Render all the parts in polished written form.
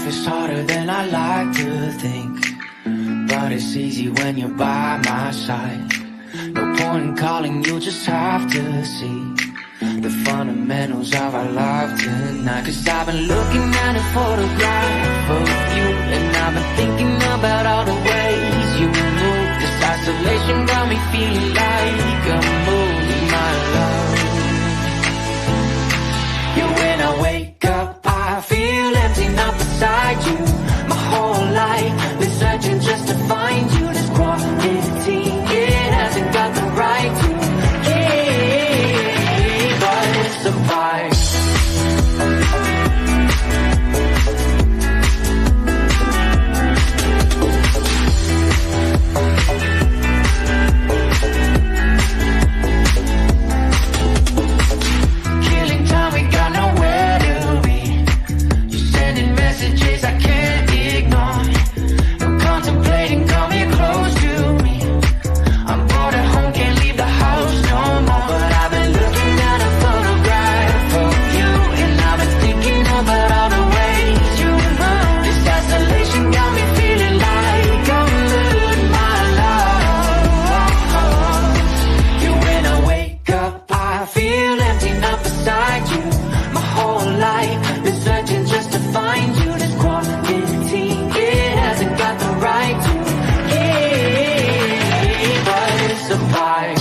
life is harder than I like to think, but it's easy when you're by my side. No point in calling, you just have to see the fundamentals of our life tonight. Cause I've been looking at a photograph of you, and I've been thinking about all the ways you move. This isolation got me feeling like I'm moving my love. Yeah, when I wake up, I feel empty, not beside you. My whole life been searching just to find you. This quality, it hasn't got the right to keep us apart. Killing time, we got nowhere to be. You're sending messages I can't ignore. I'm contemplating, come here close to me. I'm bored at home, can't leave the house no more. But I've been looking at a photograph of you, and I've been thinking about all the ways you move. This isolation got me feeling like I'm losing my love. Yeah, when I wake up, I feel empty, not beside you. My whole life been searching just to find you. This quality, it hasn't got the right to keep us apart.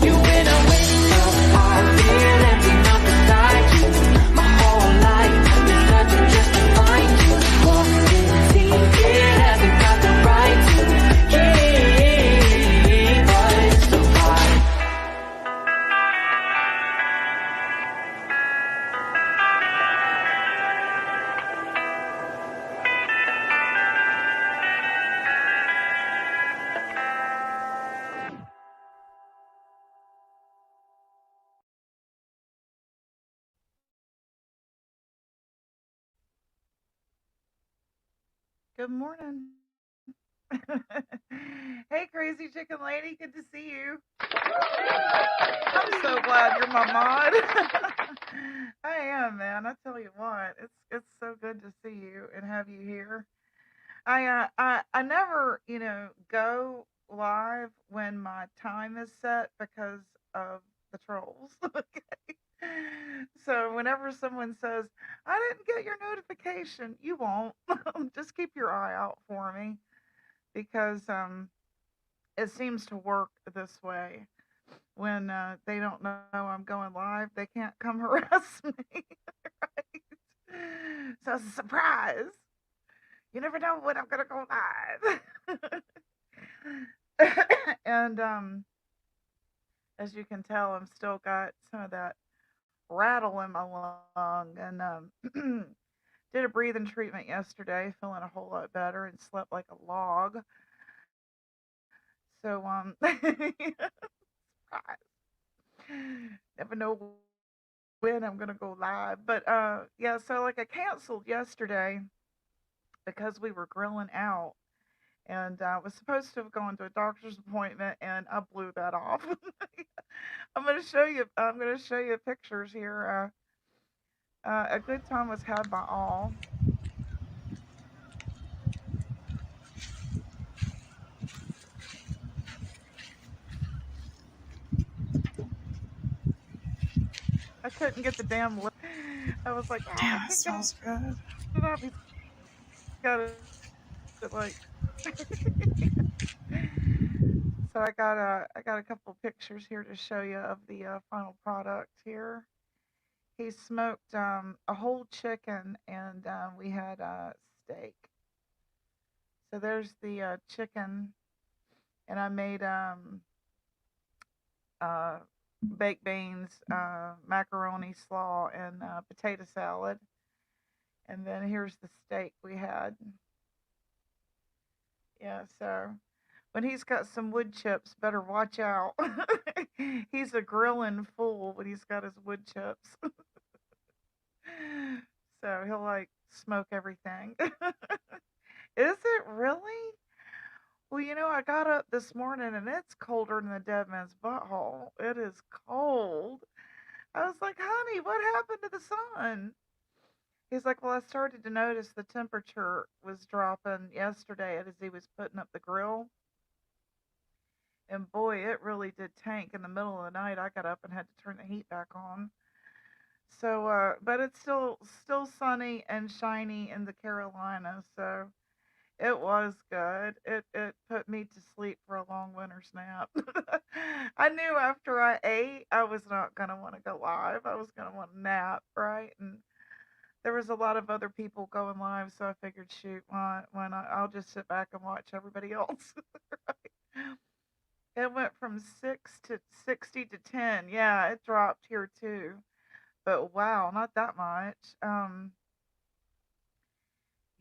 You, when I wake up, I feel empty, not beside you. My whole life been searching just to find you. Quality, it hasn't got the right to keep us apart. Good morning. Hey, crazy chicken lady. Good to see you. I'm so glad you're my mod. I am, man. I tell you what, it's so good to see you and have you here. I never, go live when my time is set because of the trolls. Okay. So whenever someone says, I didn't get your notification, you won't. Just keep your eye out for me because it seems to work this way. When they don't know I'm going live, they can't come harass me. Right? So it's a surprise. You never know when I'm gonna go live. And as you can tell, I'm still got some of that rattle in my lung, and did a breathing treatment yesterday, feeling a whole lot better, and slept like a log. So never know when I'm gonna go live, but yeah. So like I canceled yesterday because we were grilling out, and I was supposed to have gone to a doctor's appointment, and I blew that off. I'm gonna show you. I'm gonna show you pictures here. A good time was had by all. I couldn't get the damn lip. I was like, oh, I Damn, it can't get smells good. it up. He's got it like. So I got a couple pictures here to show you of the final product here. He smoked a whole chicken, and we had steak. So there's the chicken, and I made uh, baked beans, macaroni slaw, and potato salad. And then here's the steak we had. Yeah, so when he's got some wood chips, better watch out. He's a grilling fool when he's got his wood chips. So he'll like smoke everything. Is it really? Well, I got up this morning and it's colder than the dead man's butthole. It is cold. I was like, honey, what happened to the sun? He's like, well, I started to notice the temperature was dropping yesterday as he was putting up the grill. And boy, it really did tank in the middle of the night. I got up and had to turn the heat back on. So, but it's still sunny and shiny in the Carolinas. So it was good. It put me to sleep for a long winter's nap. I knew after I ate, I was not gonna want to go live. I was gonna want to nap, right? And there was a lot of other people going live, so I figured, shoot, why not? I'll just sit back and watch everybody else. Right? It went from 6 to 60 to 10. Yeah, it dropped here too, but wow, not that much.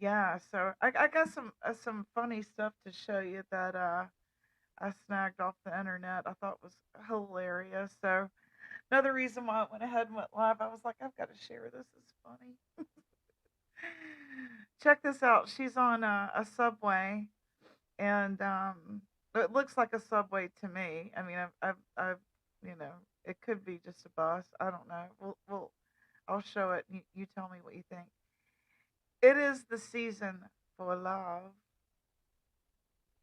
Yeah, so I got some funny stuff to show you that I snagged off the internet. I thought was hilarious. So another reason why I went ahead and went live, I was like, I've got to share this. It's funny. Check this out. She's on a subway, and it looks like a subway to me. I mean, I've, you know, it could be just a bus. I don't know. I'll show it. And you tell me what you think. It is the season for love.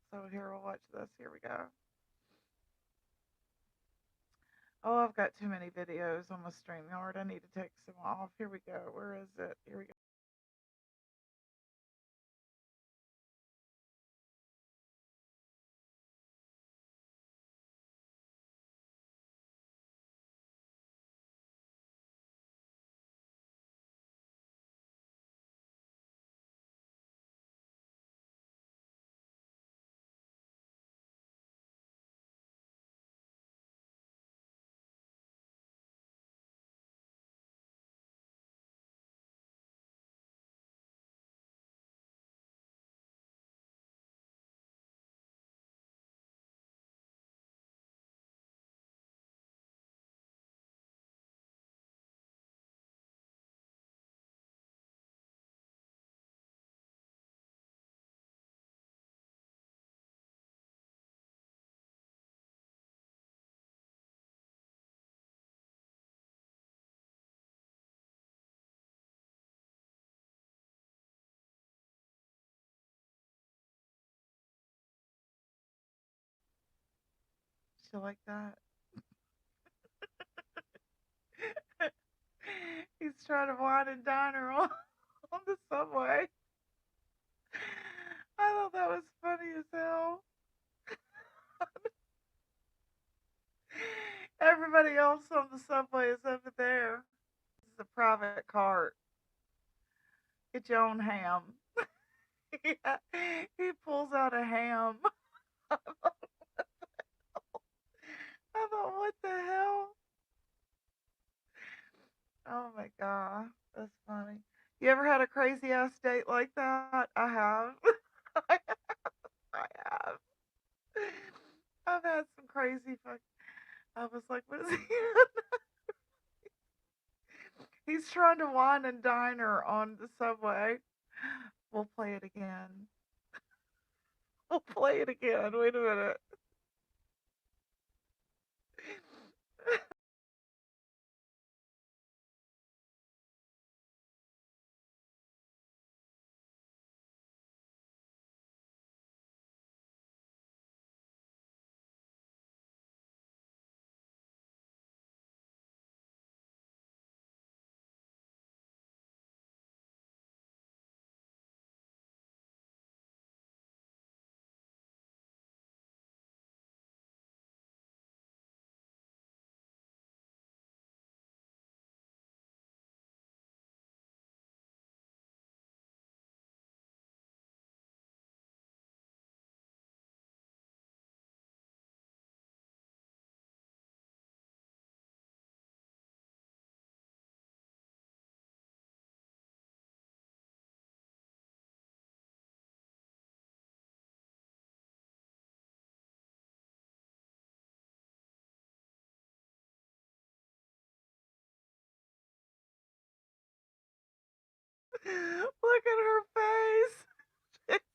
So here we'll watch this. Here we go. Oh, I've got too many videos on my StreamYard. I need to take some off. Here we go. Where is it? Here we go. Still like that? He's trying to wine and dine her on the subway. I thought that was funny as hell. Everybody else on the subway is over there. This is a private cart. Get your own ham. Yeah, he pulls out a ham. I thought, what the hell? Oh my god, that's funny. You ever had a crazy ass date like that? I have. I have. I've had some crazy fuck. I was like, what is he? He's trying to wine and dine her on the subway. We'll play it again. We'll play it again. Wait a minute. Look at her face. It's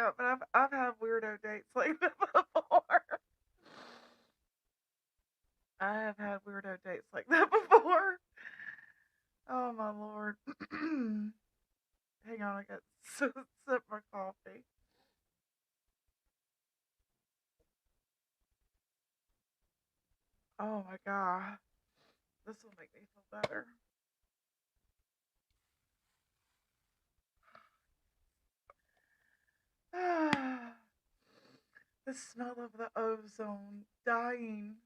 Yeah, but I've had weirdo dates like that before. I have had weirdo dates like that before. Oh my lord. Hang on, I got sip my coffee. Oh my god. This will make me feel better. The smell of the ozone dying.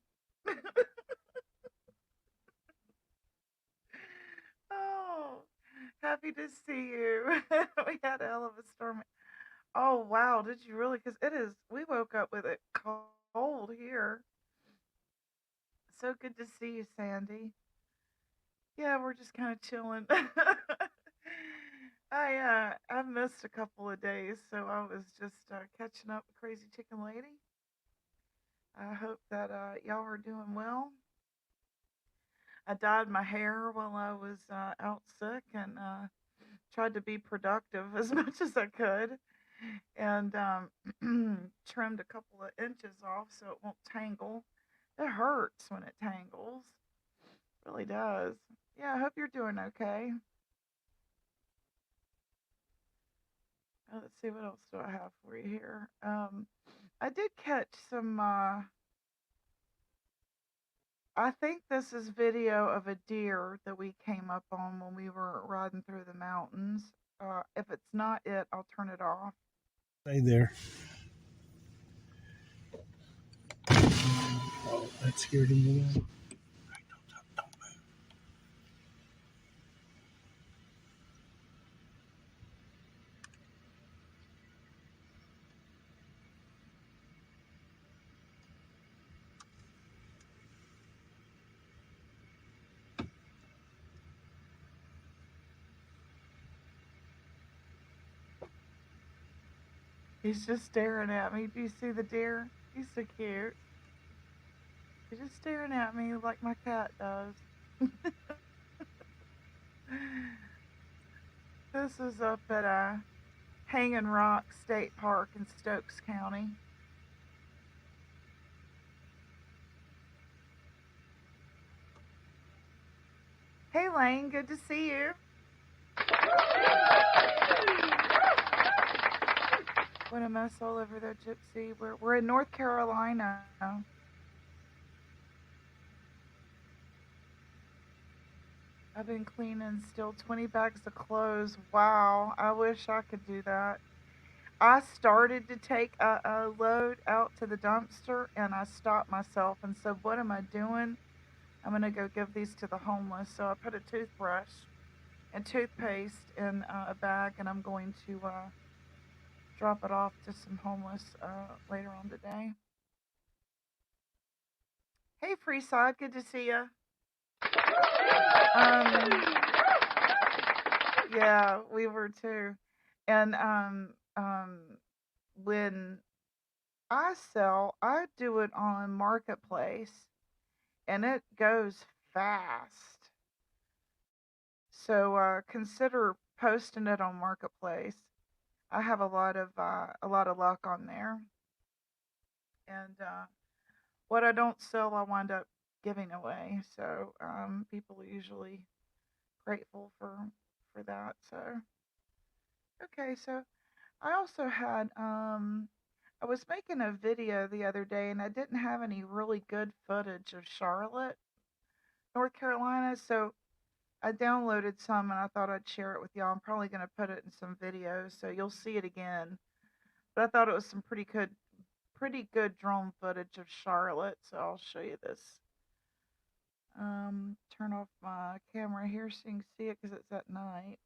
Oh, happy to see you. We had a hell of a storm. Oh wow, did you really? Because it is. We woke up with it cold here. So good to see you, Sandy. Yeah, we're just kind of chilling. I missed a couple of days, so I was just catching up with Crazy Chicken Lady. I hope that y'all are doing well. I dyed my hair while I was out sick and tried to be productive as much as I could, and trimmed a couple of inches off so it won't tangle. It hurts when it tangles. It really does. Yeah, I hope you're doing okay. Let's see, what else do I have for you here? I did catch some. I think this is video of a deer that we came up on when we were riding through the mountains. If it's not it, I'll turn it off. Stay there. Oh, that scared him again. He's just staring at me. Do you see the deer? He's so cute. He's just staring at me like my cat does. This is up at Hanging Rock State Park in Stokes County. Hey Lane, good to see you. What a mess all over there, Gypsy. We're in North Carolina. I've been cleaning still 20 bags of clothes. Wow, I wish I could do that. I started to take a load out to the dumpster and I stopped myself and said, what am I doing? I'm going to go give these to the homeless. So I put a toothbrush and toothpaste in a bag and I'm going to drop it off to some homeless later on today. Hey, Freeside, good to see you. Um, yeah, we were too. And when I sell, I do it on Marketplace and it goes fast. So consider posting it on Marketplace. I have a lot of luck on there, and what I don't sell, I wind up giving away. So people are usually grateful for that. So okay, so I also had I was making a video the other day, and I didn't have any really good footage of Charlotte, North Carolina. So I downloaded some, and I thought I'd share it with y'all. I'm probably going to put it in some videos, so you'll see it again. But I thought it was some pretty good drone footage of Charlotte. So I'll show you this. Turn off my camera here so you can see it because it's at night.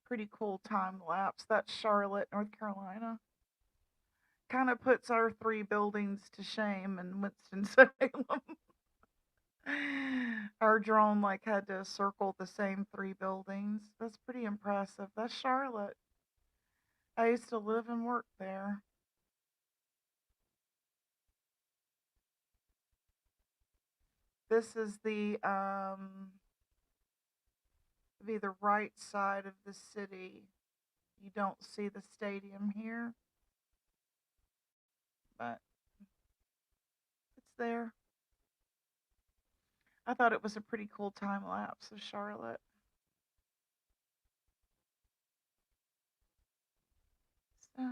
Pretty cool time lapse. That's Charlotte, North Carolina. Kind of puts our three buildings to shame in Winston-Salem. Our drone like had to circle the same three buildings. That's pretty impressive. That's Charlotte. I used to live and work there. This is to be the right side of the city. You don't see the stadium here, but it's there. I thought it was a pretty cool time lapse of Charlotte. So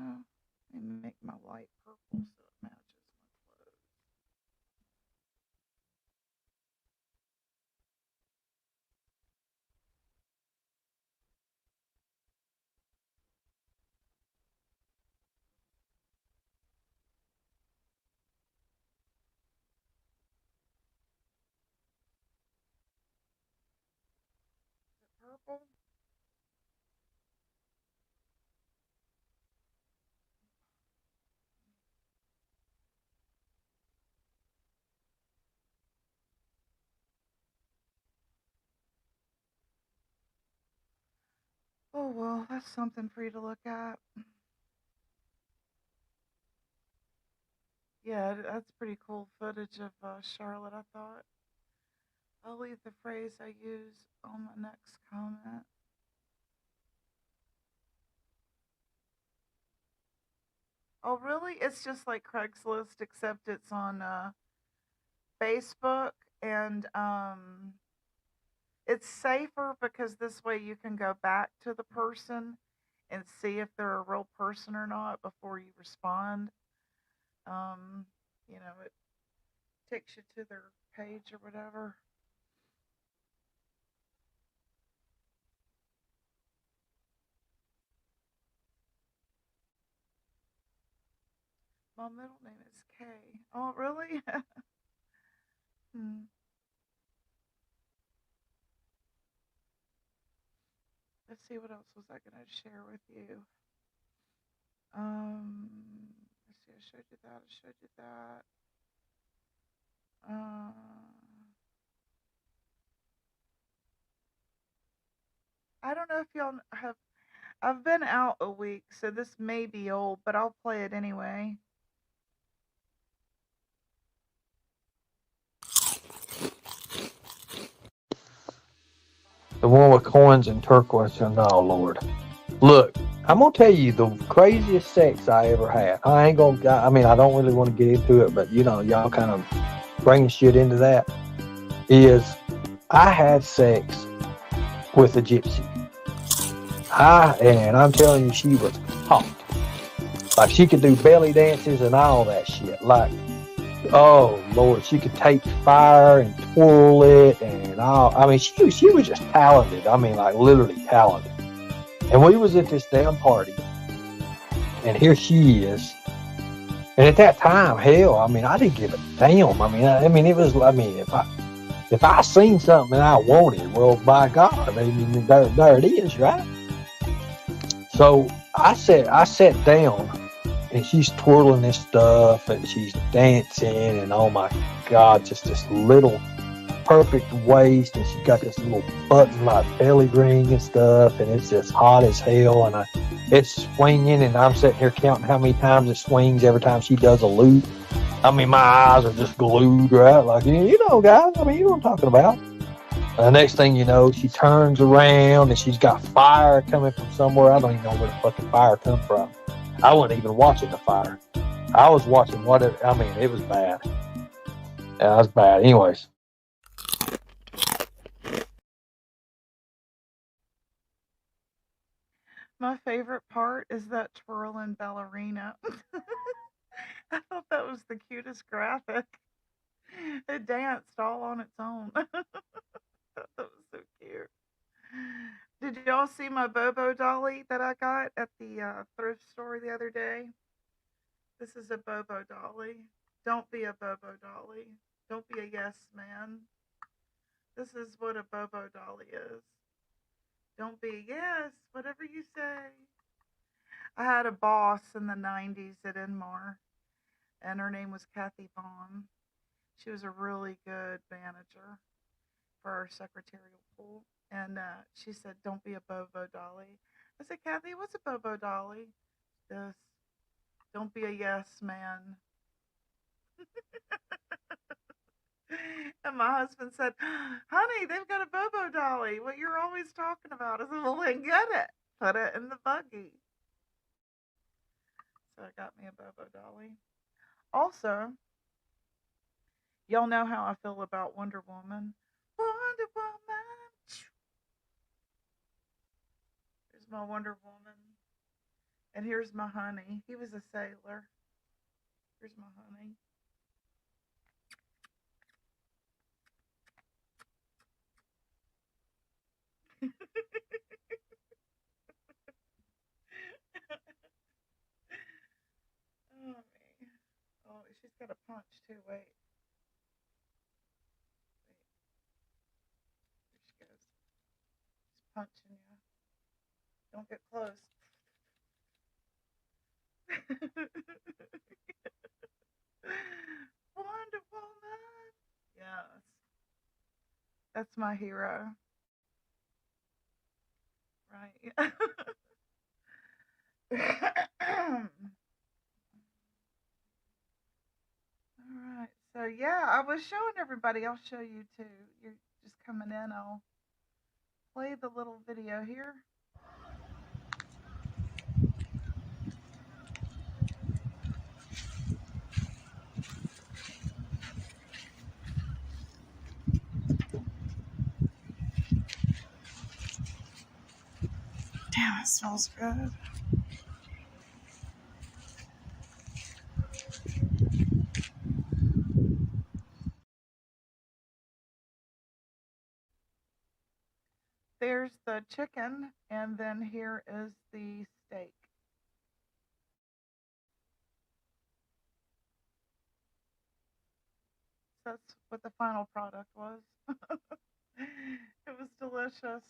let me make my light purple so it matches my clothes. Purple. Oh well, that's something for you to look at. Yeah, that's pretty cool footage of Charlotte, I thought. I'll leave the phrase I use on my next comment. Oh, really? It's just like Craigslist, except it's on Facebook, and it's safer because this way you can go back to the person and see if they're a real person or not before you respond. Um, it takes you to their page or whatever. My middle name is Kay. Oh, really? Hmm. Let's see, what else was I going to share with you? Um, let's see, I showed you that. I showed you that. Uh, I don't know if y'all have. I've been out a week, so this may be old, but I'll play it anyway. The one with coins and turquoise and oh Lord. Look, I'm gonna tell you the craziest sex I ever had. I ain't gonna. I mean, I don't really want to get into it, but y'all kind of bringing shit into that. Is I had sex with a gypsy. And I'm telling you, she was hot. Like she could do belly dances and all that shit. Like, oh Lord, she could take fire and twirl it and all. I mean, she was just talented. I mean, like literally talented. And we was at this damn party, and here she is. And at that time, hell, I mean, I didn't give a damn. I mean, it was. I mean, if I seen something I wanted, well, by God, I mean, there it is, right? So I sat down, and she's twirling this stuff, and she's dancing, and oh my God, just this little perfect waist, and she's got this little button like belly ring and stuff, and it's just hot as hell, and it's swinging, and I'm sitting here counting how many times it swings every time she does a loop. I mean, my eyes are just glued, right? Like, guys, I mean, you know what I'm talking about. The next thing you know, she turns around and she's got fire coming from somewhere. I don't even know where the fucking fire come from. I wasn't even watching the fire. I was watching I mean, it was bad. Yeah, it was bad. Anyways. My favorite part is that twirling ballerina. I thought that was the cutest graphic. It danced all on its own. I thought that was so cute. Did y'all see my Bobo dolly that I got at the thrift store the other day? This is a Bobo dolly. Don't be a Bobo dolly. Don't be a yes man. This is what a Bobo dolly is. Don't be yes, whatever you say. I had a boss in the 90s at Inmar, and her name was Kathy Vaughn. She was a really good manager for our secretarial pool. And she said, "Don't be a Bobo dolly." I said, "Kathy, what's a Bobo dolly?" This. Don't be a yes man. And my husband said, "Honey, they've got a Bobo dolly. What you're always talking about." I said, "Well, then get it. Put it in the buggy." So I got me a Bobo dolly. Also, y'all know how I feel about Wonder Woman. Wonder Woman. Here's my Wonder Woman. And here's my honey. He was a sailor. Here's my honey. Oh, me. Oh, she's got a punch too. Wait. Here she goes. She's punching you. Don't get close. Wonder Woman. Yes. That's my hero. Right. All right. So yeah, I was showing everybody. I'll show you too. You're just coming in. I'll play the little video here. Damn, it smells good. There's the chicken, and then here is the steak. That's what the final product was. It was delicious.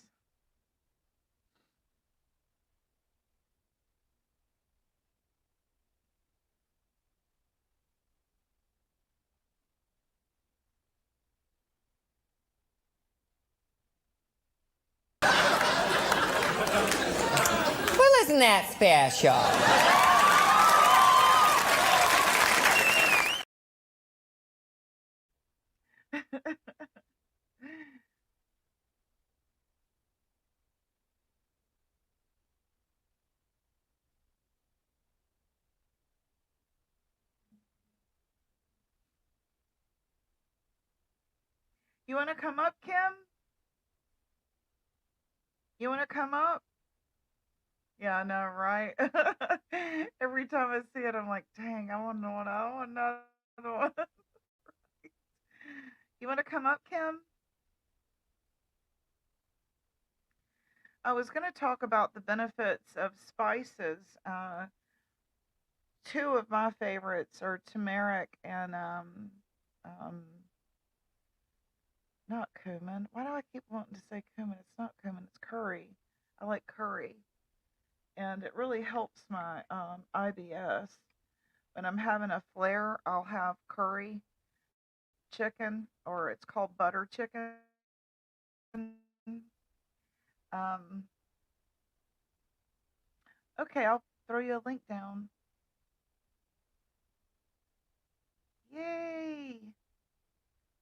Well, isn't that special? You want to come up, Kim? You want to come up? Yeah, I know, right? Every time I see it, I'm like, dang, I want another one. I want another one. You want to come up, Kim? I was going to talk about the benefits of spices. Two of my favorites are turmeric and not cumin. Why do I keep wanting to say cumin? It's not cumin. It's curry. I like curry, and it really helps my IBS. When I'm having a flare, I'll have curry chicken, or it's called butter chicken. Um, okay, I'll throw you a link down. Yay!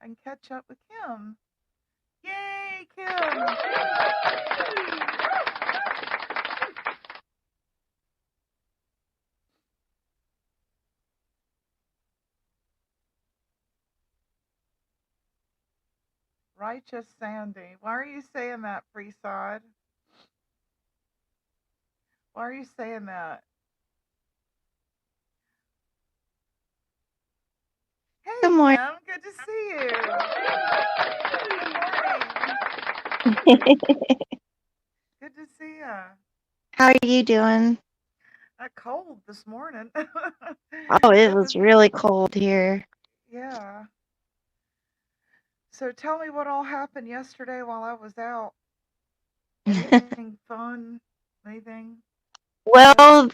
I can catch up with Kim. Yay, Kim! Righteous Sandy. Why are you saying that, Freeside? Why are you saying that? Hey, Good morning. Kim. Good to see you. Good morning. Good to see you. How are you doing? Cold this morning. Oh, it It was, was really cold here. yeah. So tell me what all happened yesterday while I was out. Anything fun? Anything good? Well,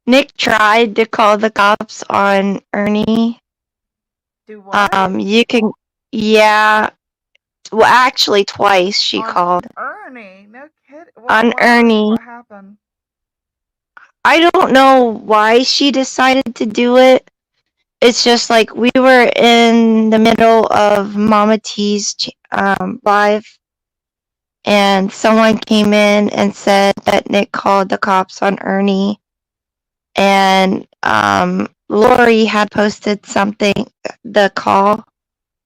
Nick tried to call the cops on Ernie. Do what? Yeah. Well, actually, twice she On called. Ernie? No kidding. On What Ernie. What happened? I don't know why she decided to do it. it's just like we were in the middle of Mama T's live, and someone came in and said that Nick called the cops on Ernie, and Lori had posted something, the call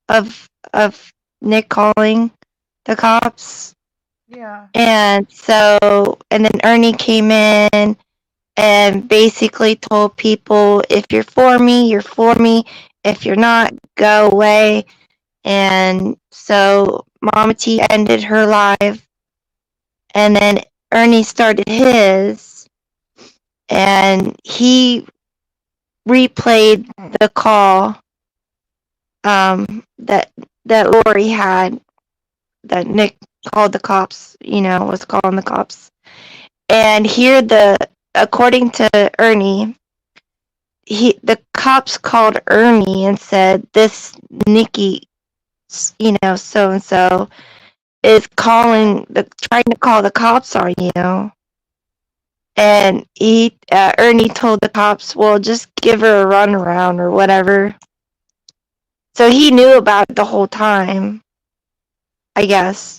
of Nick calling the cops, Yeah. and then Ernie came in and basically told people, if you're for me, you're for me. If you're not, go away. And so Mama T ended her live, and then Ernie started his, and he replayed the call that Lori had, that Nick called the cops, was calling the cops. And here, according to Ernie, the cops called Ernie and said, this Nikki, so and so is trying to call the cops on you. And Ernie told the cops, well, just give her a runaround or whatever. So he knew about it the whole time, I guess,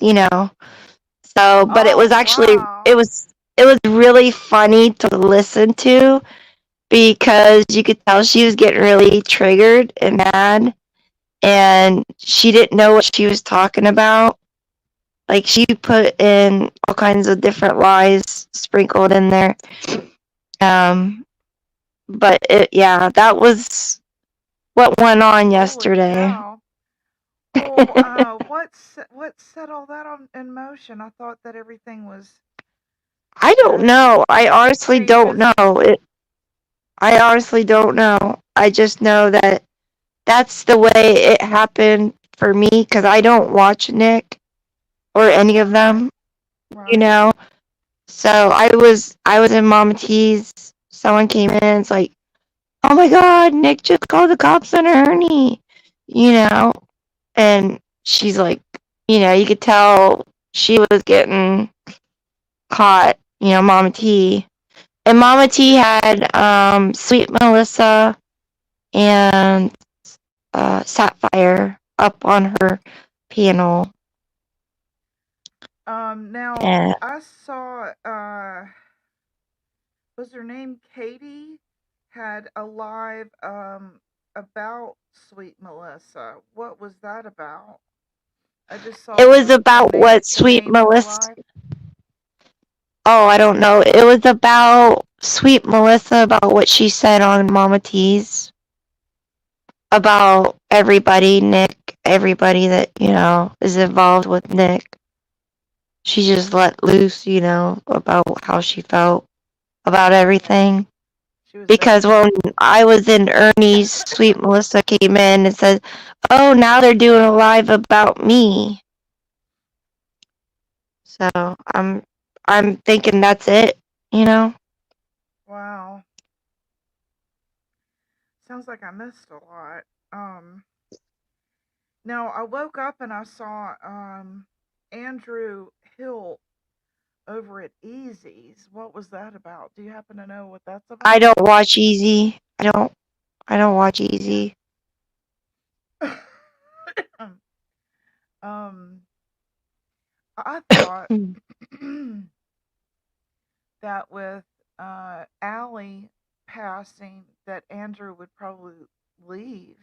So, but it was Oh, actually, wow. it was really funny to listen to, because you could tell she was getting really triggered and mad, and she didn't know what she was talking about. Like, she put in all kinds of different lies sprinkled in there. But yeah, that was what went on Holy yesterday. cow. Well, what set all that in motion? I thought that everything was, I don't know. I honestly pretty don't know. peaceful. I honestly don't know. I just know that that's the way it happened for me, because I don't watch Nick or any of Right. them, you Right. know. So I was in Mama T's. Someone came in and it's like, oh my God, Nick just called the cops on Ernie, you know. And she's like, you could tell she was getting caught, Mama T. And Mama T had Sweet Melissa and Sapphire up on her panel. Now And I saw, was her name Katie, had a live about Sweet Melissa. What was that about? I just saw it was the about name what the Sweet name of the Melissa. live. Oh, I don't know. It was about Sweet Melissa, about what she said on Mama T's about everybody, Nick, everybody that, is involved with Nick. She just let loose, about how she felt about Yeah, everything. she was Because venting. when I was in Ernie's, Sweet Melissa came in and said, oh, now they're doing a live about me. So I'm thinking that's it, you know? Wow. Sounds like I missed a lot. Um, Now I woke up and I saw Andrew Hill over at Easy's. What was that about? Do you happen to know what that's I about? don't watch Easy. I don't watch Yeah. Easy. um, I thought that with Allie passing, that Andrew would probably leave.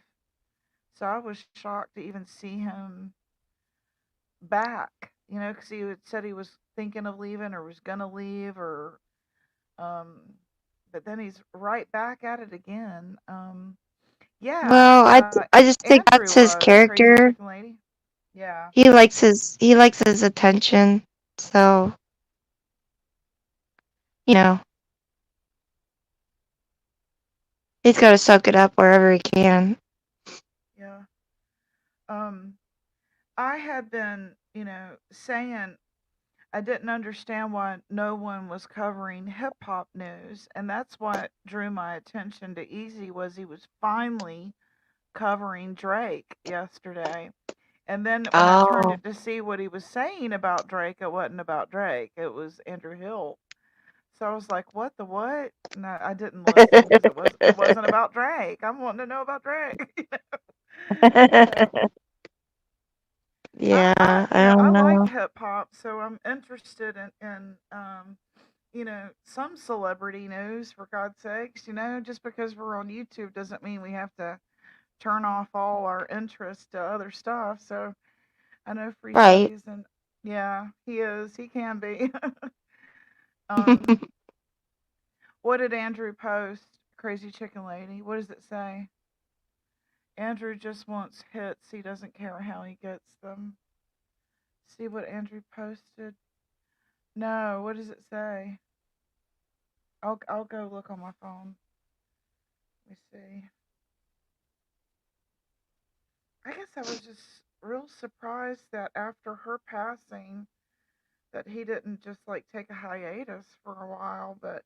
So I was shocked to even see him back. Because he had said he was thinking of leaving or was gonna leave, or um, but then he's right back at it again. Yeah, Well, I just think Andrew that's his was crazy character. chicken lady. Yeah, He likes his attention. So, you know, he's got to soak it up wherever he can. yeah. Um, I had been, saying I didn't understand why no one was covering hip hop news, and that's what drew my attention to Easy. Was he was finally covering Drake yesterday. And then when I turned Oh. it to see what he was saying about Drake, it wasn't about Drake. It was Andrew Hill. So I was like, "What the what?" And I didn't listen because it wasn't about Drake. I'm wanting to know about Drake. So Yeah, you I know, I don't like know. hip hop, so I'm interested in some celebrity news for God's sakes. Just because we're on YouTube doesn't mean we have to turn off all our interest to other stuff. So I know Free Right. Studies, and yeah, he is. He can be. um, what did Andrew post? Crazy Chicken Lady. What does it say? Andrew just wants hits. He doesn't care how he gets them. See what Andrew posted? No. What does it say? I'll go look on my phone. Let me see. I guess I was just real surprised that after her passing, that he didn't just like take a hiatus for a while, but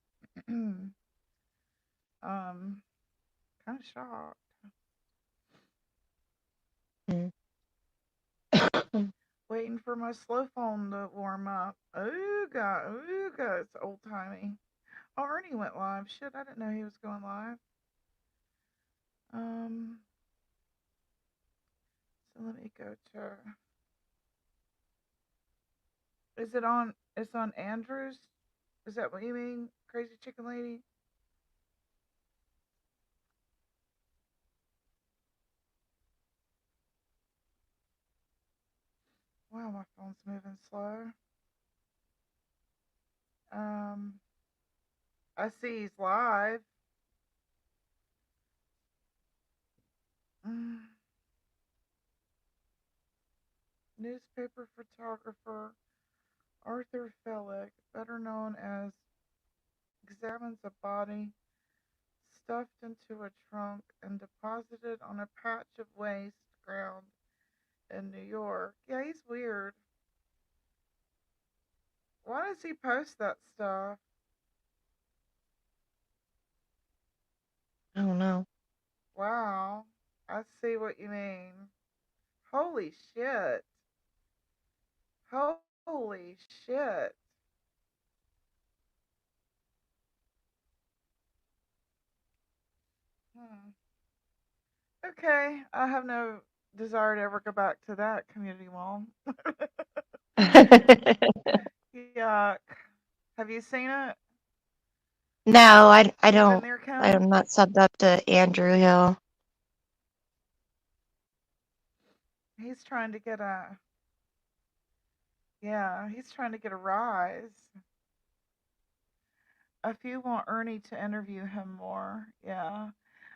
kind of shocked. Waiting for my slow phone to warm up. Ooga, ooga, it's old timey. Oh, Ernie went live. Shit, I didn't know he was going live. Um, so let me go to. Is it on? It's on Andrews. Is that what you mean, Crazy Chicken Lady? Wow, my phone's moving slow. Um, I see he's live. Mm. Newspaper photographer Arthur Felick, better known as, examines a body stuffed into a trunk and deposited on a patch of waste ground in New York. Yeah, he's weird. Why does he post that stuff? I don't know. Wow. I see what you mean. Holy shit. Holy shit. Hmm. Okay, I have no desire to ever go back to that community mall. Yuck. Have you seen it? No, I You been don't. there, Kim? I'm not subbed up to Andrew Hill. He's trying to get a, yeah, he's trying to get a rise. A few want Ernie to interview him more. Yeah.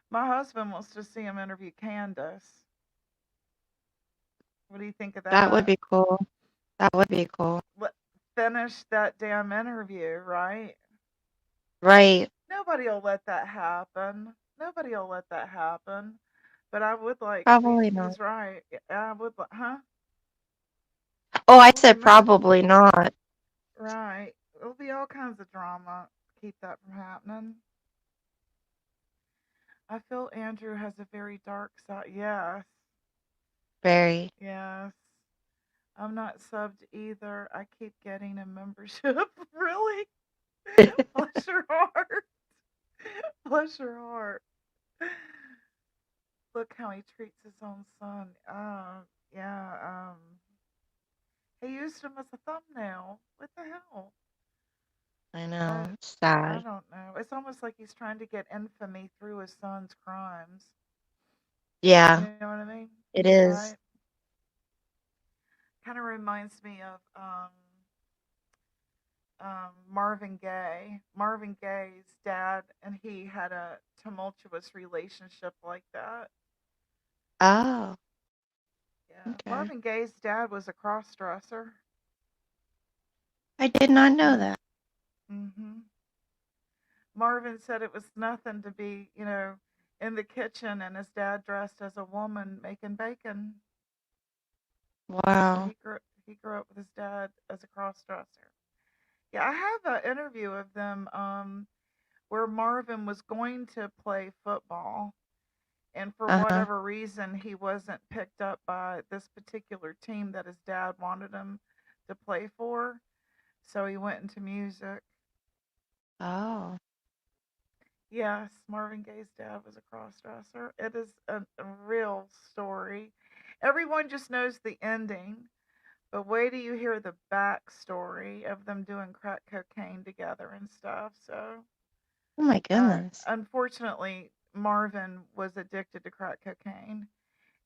My husband wants to see him interview Candace. What do you think of That would that? be cool. That would be cool. Let, finish that damn interview, right? Right. Nobody will let that happen. Nobody will let that happen. But I would like, Probably not. he's right. I would, huh? Oh, I They said might, probably not. right. There'll be all kinds of drama to keep that from happening. I feel Andrew has a very dark side. Yes, Very. yes. I'm not subbed either. I keep getting a membership. Really? Bless your heart. Bless your heart. Look how he treats his own son. Yeah. He used him as a thumbnail. What the hell? I I, know. I Sad. don't know. It's almost like he's trying to get infamy through his son's crimes. You Yeah, know what I mean? it Right? is. Kind of reminds me of Marvin Gaye. Marvin Gaye's dad and he had a tumultuous relationship like that. Oh, Yeah. okay. Marvin Gaye's dad was a cross dresser. I did not know that. Hmm. Marvin said it was nothing to be, in the kitchen and his dad dressed as a woman making bacon. So Wow. he grew up with his dad as a cross dresser. Yeah, I have an interview of them where Marvin was going to play football, and for Uh-huh. whatever reason, he wasn't picked up by this particular team that his dad wanted him to play for. So he went into music. Oh. Yes, Marvin Gaye's dad was a crossdresser. It is a real story. Everyone just knows the ending, but wait till you hear the backstory of them doing crack cocaine together and stuff. So, Oh my goodness. unfortunately, Marvin was addicted to crack cocaine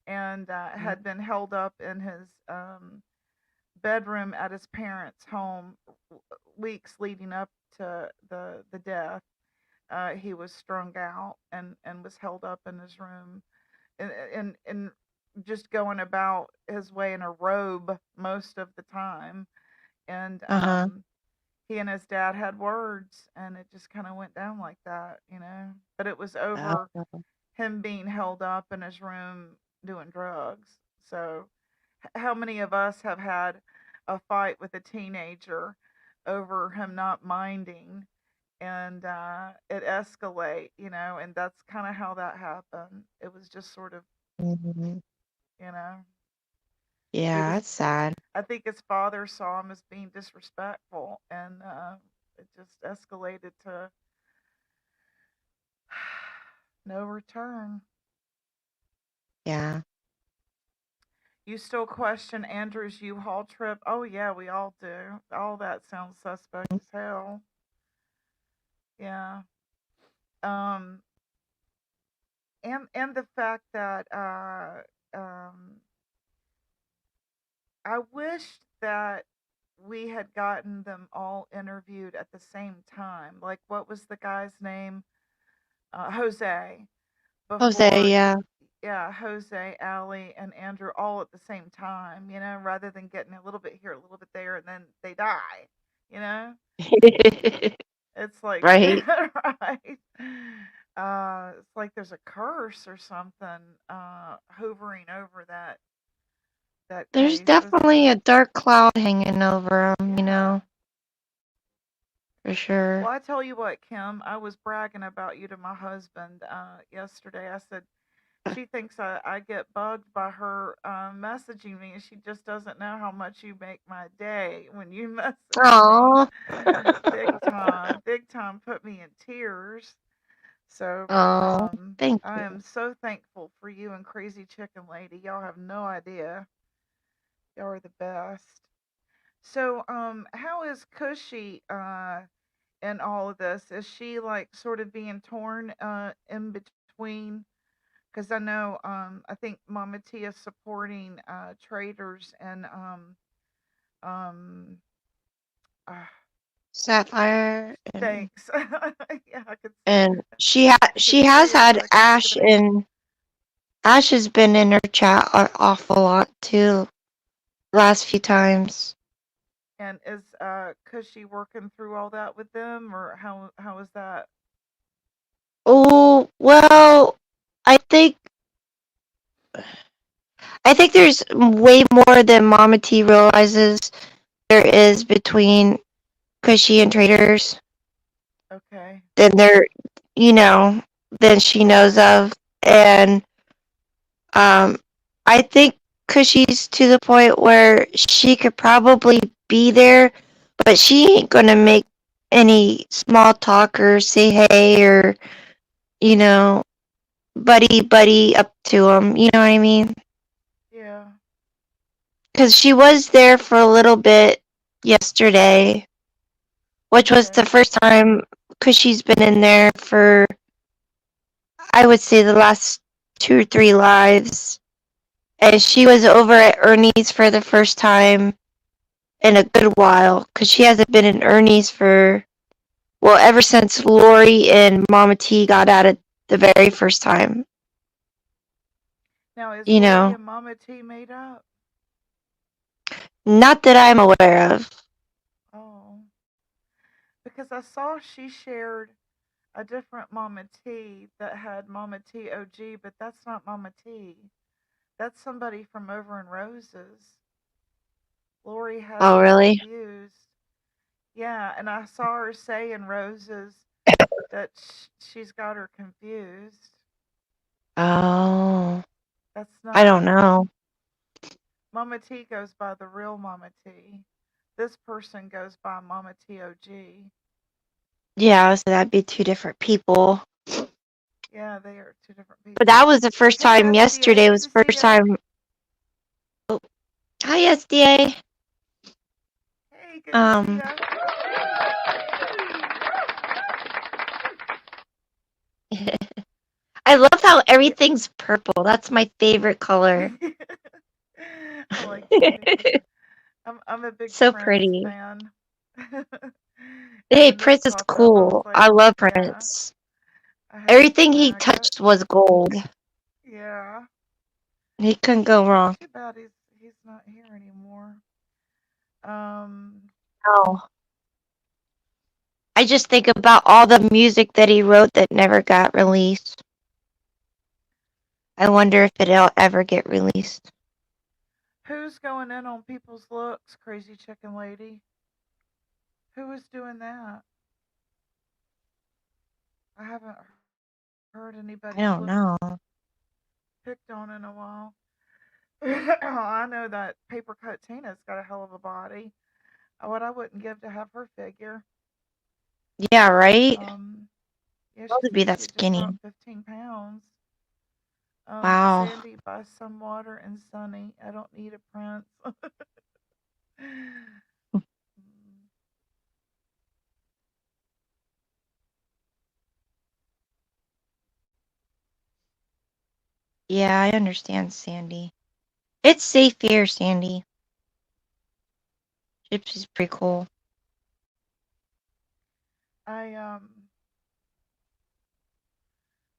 and had been held up in his bedroom at his parents' home weeks leading up to the death. He was strung out and was held up in his room and just going about his way in a robe most of the time. And Uh-huh. he and his dad had words, and it just kind of went down like that, you know. But it was over Oh. him being held up in his room doing drugs. So, how many of us have had a fight with a teenager over him not minding and it escalate, you know, and that's kind of how that happened. It was just sort of, Mhm. you know, he Yeah, was, it's sad. I think his father saw him as being disrespectful and it just escalated to no return. Yeah. You still question Andrew's U-Haul trip? Oh yeah, we all do. All that sounds suspect as hell. Yeah. Um, and the fact that I wish that we had gotten them all interviewed at the same time. Like, what was the guy's name? Jose. Jose, Before, yeah. yeah, Jose, Allie, and Andrew all at the same time, you know, rather than getting a little bit here, a little bit there, and then they die, you know? It's like, Right. right? It's like there's a curse or something hovering over that There's case, isn't definitely it? a dark cloud hanging over him, Yeah. for sure. Well, I tell you what, Kim, I was bragging about you to my husband yesterday. I said, she thinks I get bugged by her messaging me, and she just doesn't know how much you make my day when you message me. Oh. Big time, put me in tears. So, Oh, thank I you. am so thankful for you and Crazy Chicken Lady. Y'all have no idea. Y'all are the best. So, how is Cushy in all of this? Is she like sort of being torn in between? Because I know I think Mama Tia is supporting traders and um uh, Sapphire and thanks. Yeah, I could she say has it, but had I can't think of the name. Ash has been in her chat an awful lot too last few times. And is Cushy working through all that with them, or how is that? Oh, well, I think I think there's way more than Mama T realizes there is between Cushy and traders Okay, than there, you know, than she knows right. of. And um, I think Cushy's to the point where she could probably be there, but she ain't gonna make any small talk or say hey or, you know, buddy up to him. You know what I mean? Yeah. Because she was there for a little bit yesterday, which was the Okay. first time Cushy's been in there for, I would say, the last 2 or 3 lives. And she was over at Ernie's for the first time in a good while because she hasn't been in Ernie's for, well, ever since Lori and Mama T got at it the very first time. Now, is You Lori know, and Mama T made up? not that I'm aware of. Oh, because I saw she shared a different Mama T that had Mama T OG, but that's not Mama T. That's somebody from over in Roses. Lori has Oh, her really? confused. Yeah, and I saw her say in Roses that she's got her confused. Oh, That's I don't not know. Mama T goes by the real Mama T. This person goes by Mama T OG. Yeah, so that'd be two different people. Yeah, they are two different But that people. was the first Hey, time. SDA, Yesterday good was to the see first you. time. Oh, hi, SDA. Hey, good to see Um, you. I love how Yeah. everything's purple. That's my favorite color. I like that too. I'm a big So Prince pretty. fan. And Hey, when this Prince is popped up, I was cool. like, I love yeah, Prince. I had to Everything he snag it. touched was gold. Yeah. He couldn't go Yeah, wrong. too bad he's not here anymore. Um, No. I just think about all the music that he wrote that never got released. I wonder if it'll ever get released. who's going in on people's looks, crazy chicken lady? Who is doing that? I haven't heard I anybody's don't looks know. picked on in a while. I know that paper cut Tina's got a hell of a body. What I wouldn't give to have her figure. Yeah, right? Um, yeah, Love she to be said that she had just dropped skinny. 15 pounds. Wow. Sandy, buy some water and Sunny. I don't need a prince. Yeah, I understand, Sandy. It's safe here, Sandy. Gypsy's pretty cool. I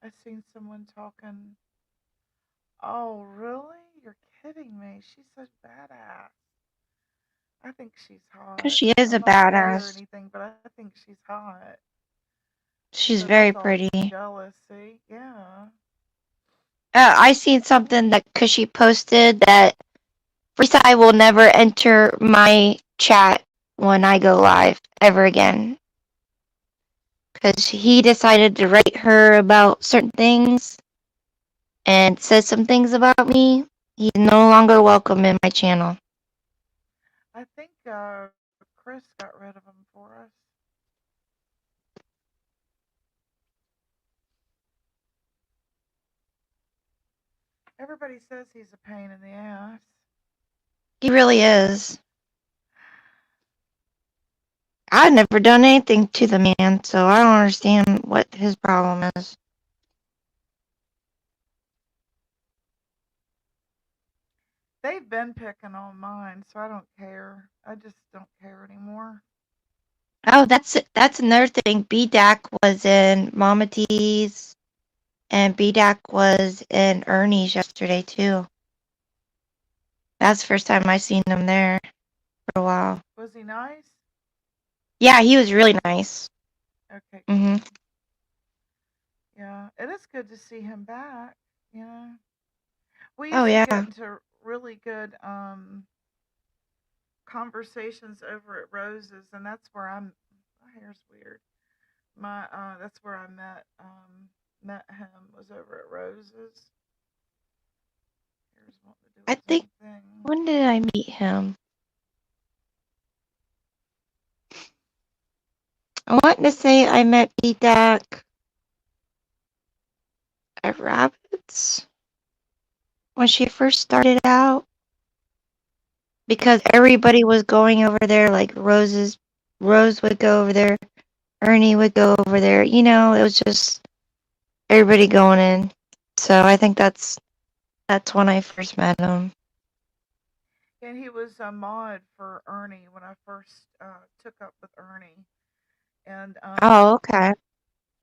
I seen someone talking. Oh, really? You're kidding me. She's such badass. I think she's Because hot. she is I'm a not gay or badass. anything, but I think she's hot. She's So very that's all pretty. jealousy. Yeah. I seen something that because she posted that Freeside will never enter my chat when I go live ever again. Because he decided to write her about certain things and said some things about me. He's no longer welcome in my channel. I think Chris got rid of him for us. Everybody says he's a pain in the ass. He really is. I've never done anything to the man, so I don't understand what his problem is. They've been picking on mine, so I don't care. I just don't care anymore. Oh, that's another thing. BDAC was in Mama T's, and BDAC was in Ernie's yesterday too. That's the first time I seen him there for a while. Was he nice? Yeah, he was really nice. Okay, Mhm. good. Yeah, it is good to see him back. Yeah. We Oh used to get yeah. into really good conversations over at Rose's, and that's where I'm. My hair's weird. My that's where I met him was over at Rose's. Hair's wanting to do I its think own thing. when did I meet him? I want to say I met BDAC at Rabbits when she first started out because everybody was going over there. Like Rose would go over there, Ernie would go over there. It was just everybody going in. So I think that's when I first met him. And he was a mod for Ernie when I first took up with Ernie. And Oh, okay.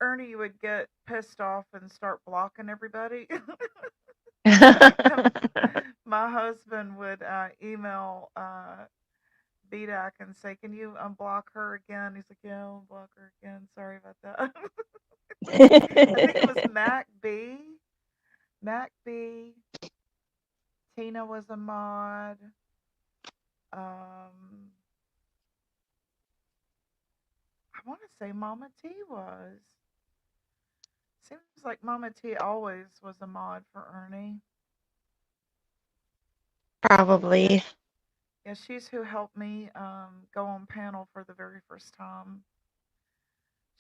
Ernie would get pissed off and start blocking everybody. And my husband would email BDAC and say, "Can you unblock her again?" He's like, "Yeah, I'll unblock her again. Sorry about that." I think it was Mac B. Mac B. Tina was a mod. Um, I want to say Mama T was. Seems like Mama T always was a mod for Ernie. Yeah, Probably. yeah, she's who helped me go on panel for the very first time.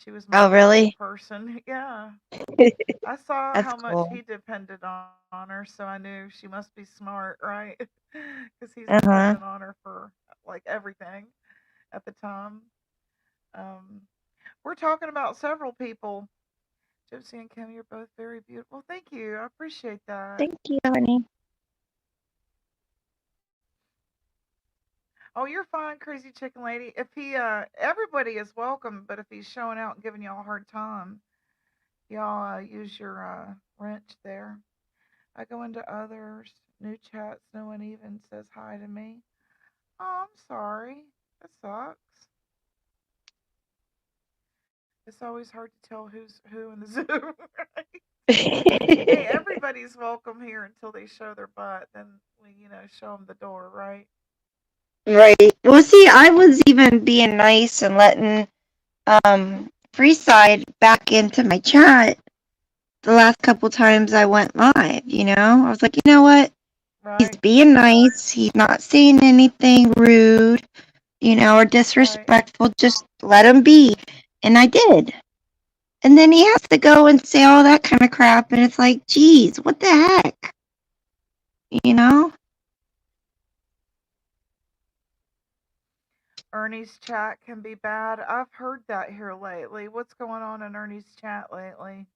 She was my Oh, go-to really? person. Yeah. I saw That's how much cool. he depended on her, so I knew she must be smart, right? Because he's Uh huh. dependent on her for like everything at the time. Um, we're talking about several people. Gypsy and Kim, you're both very beautiful. Thank you. I appreciate that. Thank you, honey. Oh, you're fine, crazy chicken lady. If he, everybody is welcome, but if he's showing out and giving y'all a hard time, y'all use your wrench there. I go into others, new chats, no one even says hi to me. Oh, I'm sorry. That sucks. It's always hard to tell who's who in the Zoom, right? Hey, everybody's welcome here until they show their butt. Then we, show them the door, right? Right. Well, see, I was even being nice and letting Freeside back into my chat the last couple times I went live. I was like, you know what? He's Right, being nice. He's not saying anything rude, or right. disrespectful. Just let him be. And I did. And then he has to go and say all that kind of crap, and it's like, geez, what the heck? You know? Ernie's chat can be bad. I've heard that here lately. What's going on in Ernie's chat lately?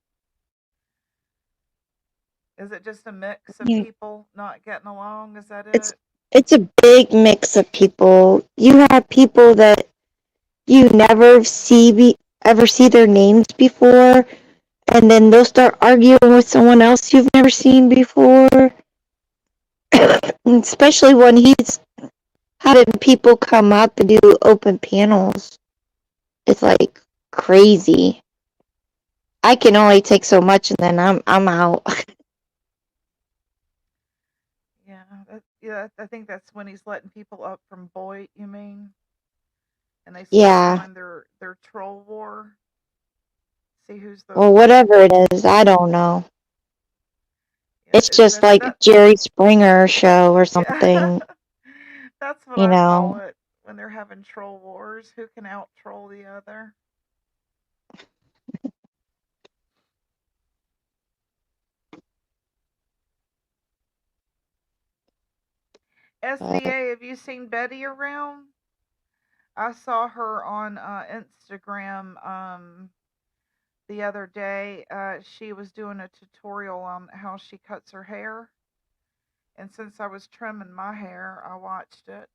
Is it just a mix of You, people not getting along? Is that it's it? it's a big mix of people. You have people that you never ever see their names before, and then they'll start arguing with someone else you've never seen before. Especially when he's having people come up and do open panels. It's like crazy. I can only take so much, and then I'm out. Yeah, I think that's when he's letting people up from Boyd. You mean? And they start Yeah. doing their troll war. See who's the Well, whatever it is, I don't know. yeah. It's just like That Jerry Springer show or yeah. something, That's what you I call know. it when they're having troll wars. Who can out troll the other? But, SBA, have you seen Betty around? I saw her on Instagram the other day. She was doing a tutorial on how she cuts her hair. And since I was trimming my hair, I watched it.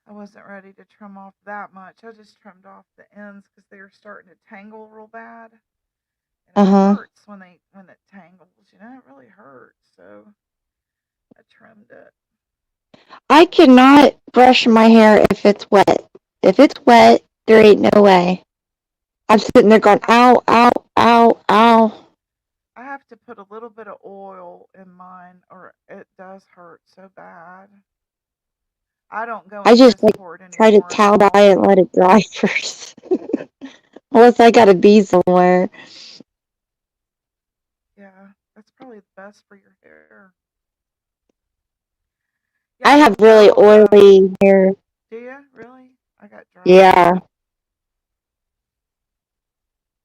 I wasn't ready to trim off that much. I just trimmed off the ends because they were starting to tangle real bad. And it uh-huh. hurts when it tangles. It really hurts. So I trimmed it. I cannot brush my hair if it's wet. If it's wet, there ain't no way. I'm sitting there going, ow, ow, ow, ow. I have to put a little bit of oil in mine, or it does hurt so bad. I don't go I in just Discord try to anymore at towel dye all. and let it dry first. Unless I gotta be somewhere. Yeah, that's probably the best for your hair. Yeah, I I have don't really go. oily hair. Do you really? I got dry. Yeah.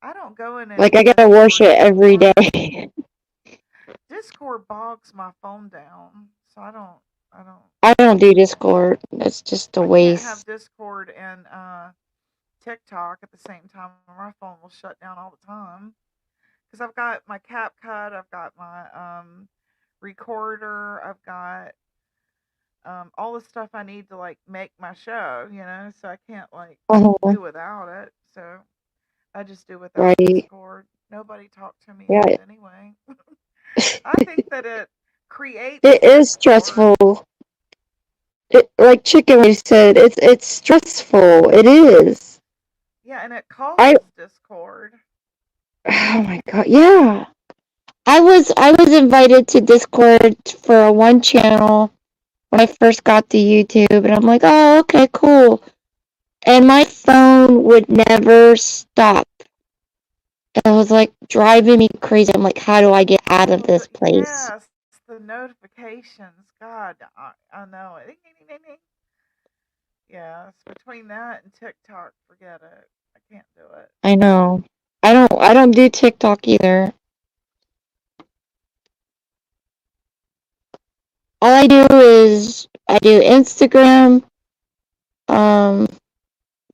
I don't go in Like any I gotta wash Discord it every anymore. day. Discord bogs my phone down, so I don't, I don't do Discord. It's just a I can't have waste. Discord and TikTok at the same time. My phone will shut down all the time because I've got my CapCut, I've got my recorder, I've got all the stuff I need to like make my show, so I can't like Uh-huh. do without it. So I just do without Right. Discord. Nobody talked to me in Yeah. it anyway. I think that it creates It is Discord. stressful. Like Chicken Wing said, it's stressful. It is. Yeah, and it I causes Discord. oh my god, yeah. I was invited to Discord for a one channel when I first got to YouTube, and I'm like, oh, okay, cool. And my phone would never stop. And it was like driving me crazy. I'm like, how do I get out of Oh, this place? yes, the notifications. God, I know it. Yes, between that and TikTok, forget it. I can't do it. I know. I don't do TikTok either. All I do is I do Instagram, um,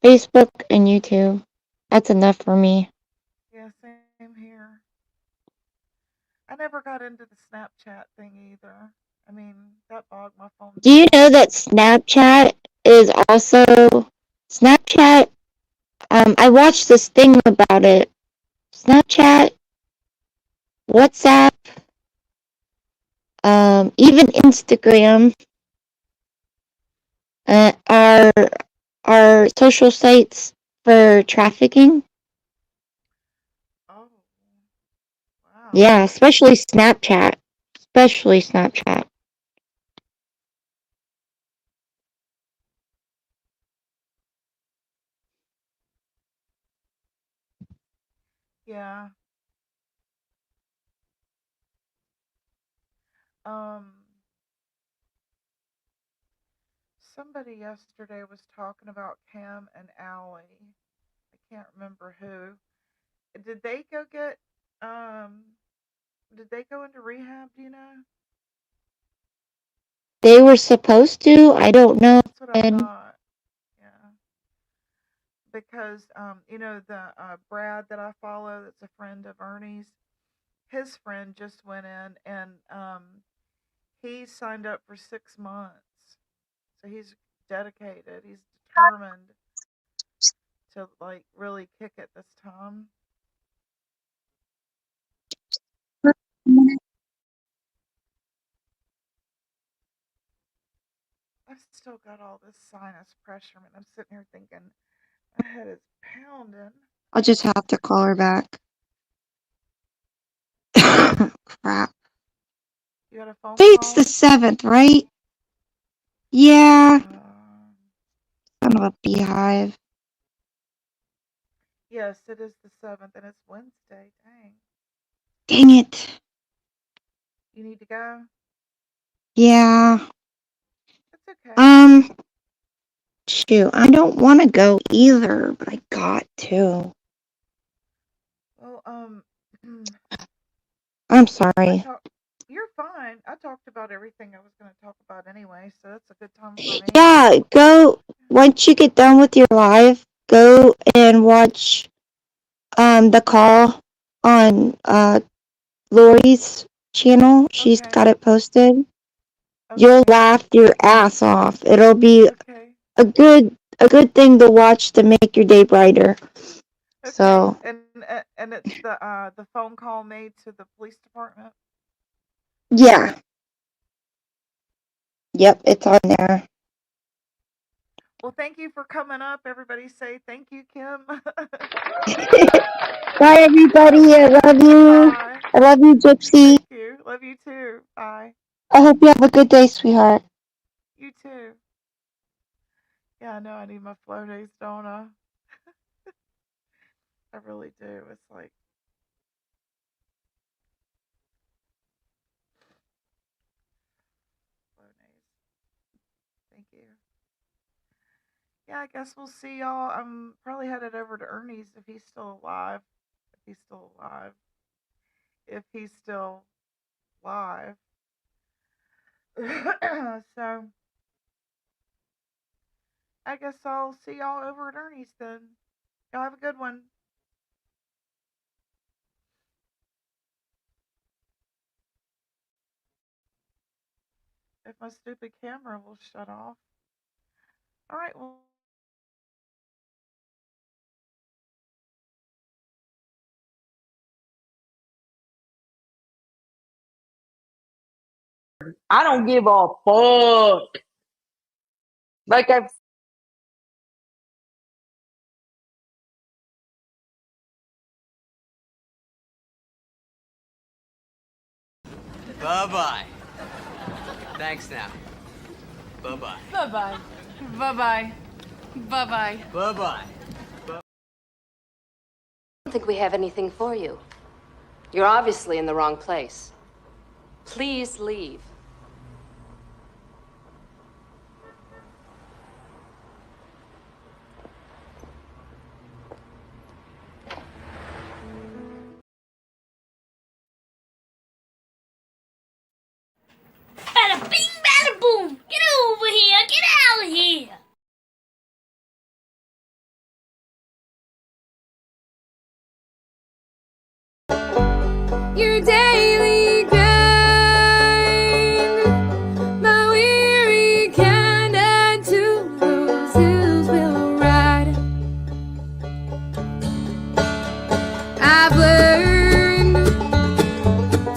Facebook, and YouTube. That's enough for me. Yeah, same here. I never got into the Snapchat thing either. I mean, that bogged my phone Do so you know bad. that Snapchat is also Snapchat? I watched this thing about it. Snapchat, WhatsApp, even Instagram, are social sites for trafficking. Oh, wow. Yeah, especially Snapchat. Especially Snapchat. Yeah. Um, somebody yesterday was talking about Cam and Allie. I can't remember who. Did they go get um did they go into rehab, do you know? They were supposed to. I don't know. That's what I thought. Yeah. Because the Brad that I follow that's a friend of Ernie's, his friend just went in and he signed up for 6 months. So he's dedicated. He's determined to like really kick it this time. I've still got all this sinus pressure. I mean, I'm sitting here thinking my head is pounding. I'll just have to call her back. Crap. You got a phone It's the call? 7th, right? Yeah. Um, Son of a beehive. yes, it is the 7th, and it's Wednesday. Dang. Dang it. You need to go? Yeah. It's okay. Um, shoot, I don't want to go either, but I got to. Well, I'm I sorry. talk. You're fine. I talked about everything I was going to talk about anyway, so that's a good time for me. Yeah, go, once you get done with your live, go and watch the call on Lori's channel. She's Okay. got it posted. You'll Okay. laugh your ass off. It'll be Okay. a good thing to watch to make your day brighter. Okay. So And it's the phone call made to the police department. yeah, yep, it's on there. Well, thank you for coming up. Everybody say thank you, Kim. Bye everybody. I love you. Bye. I love you, Gypsy. Thank you. Love you too. Bye. I hope you have a good day, sweetheart. You too. Yeah, I know I need my flow days, don't I? I really do. It's like flow days. Thank you. Yeah, I guess we'll see y'all. I'm probably headed over to Ernie's if he's still alive. If he's still alive. If he's still live. So I guess I'll see y'all over at Ernie's then. Y'all have a good one. If my stupid camera will shut off. All right, well. I don't give a fuck. Like I Bye bye. Thanks now. Bye bye. Bye bye. Bye bye. Bye bye. Bye bye. I don't think we have anything for you. You're obviously in the wrong place. Please leave. your daily grind. My weary kind and to those hills will ride. I've learned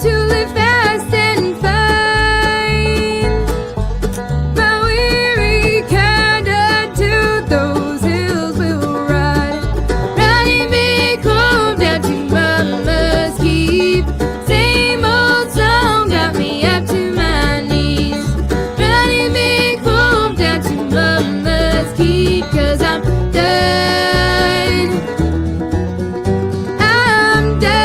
to live fast and find. My weary kind to those hills will ride. Riding me home down to Mama's Keep. Same old song got me up to my knees. Riding me home down to Mama's Keep. 'Cause I'm done. I'm done.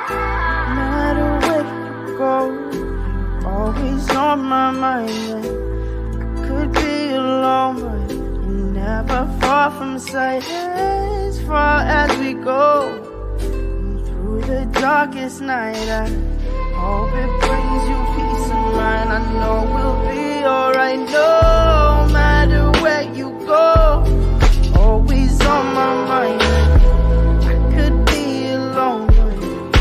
No matter where you go, you're always on my mind. I could be alone, but you're never far from sight. As far as we go, and through the darkest night, I hope it brings you peace of mind. I know we'll be alright, no matter where you go, always on my mind. I could be alone, but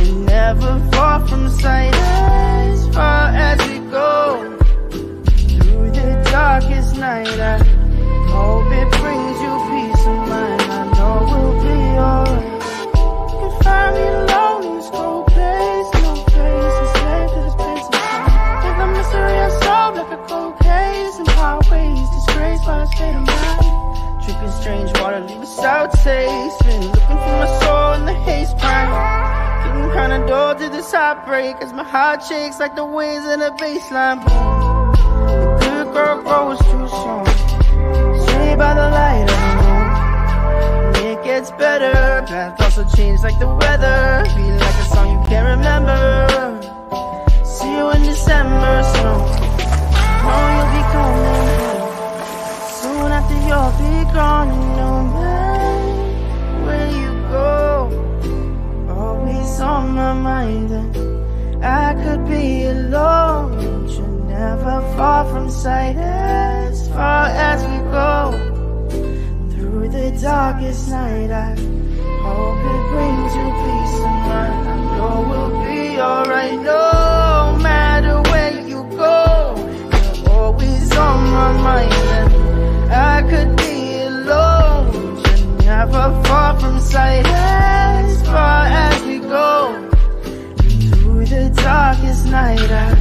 you're never far from sight. As far as we go, through the darkest night, I hope it brings you peace of mind. I know we'll be alright. You can find me alone in this cold place, no place to slave to this place of time. With the mystery I solve like a cold case, and highways disgraced by a state of mind. Drinking strange water, leave a sour taste. Been looking for my soul in the haze prime. Getting kinda dull to this heartbreak as my heart shakes like the waves in a baseline. Boom. The good girl grows too soon. Stay by the light of the moon. And it gets better. Path also change like the weather. Feel like a song you can't remember. See you in December snow. Know you'll be coming home. Soon after you'll be gone. No matter where you go, always on my mind. And I could be alone, but you're never far from sight. As far as we go, through the darkest night, I hope it brings you peace of mind. I know we'll be alright, no matter where you go, you're always on my mind. And I could be alone, but you're never far from sight. As far as we go, through the darkest night, I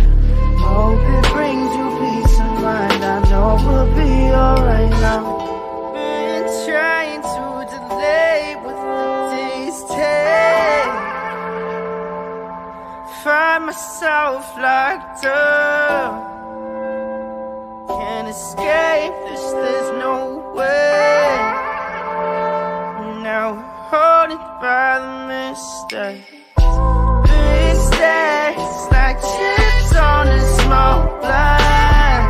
hope it brings you peace of mind. I know we'll be alright now. Been trying to delay what the days take. Find myself locked up. Can't escape this, there's no way. Now haunted by the mistakes. Mistakes like chips on a small blind.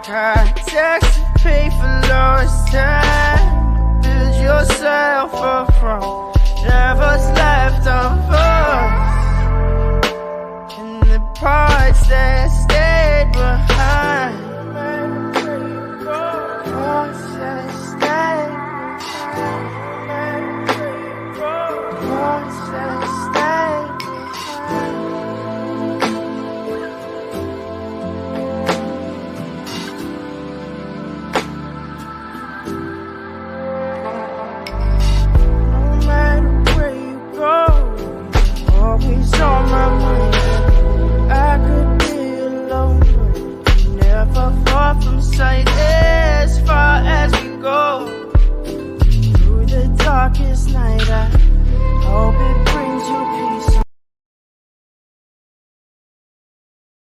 Try text to pay for lost time. Build yourself up from whatever's left of us, and the parts that stayed behind. Parts that stayed behind. Parts that stayed behind. No matter where you go, always on my mind. I could be alone, but never far from sight. As far as we go, through the darkest night, I hope it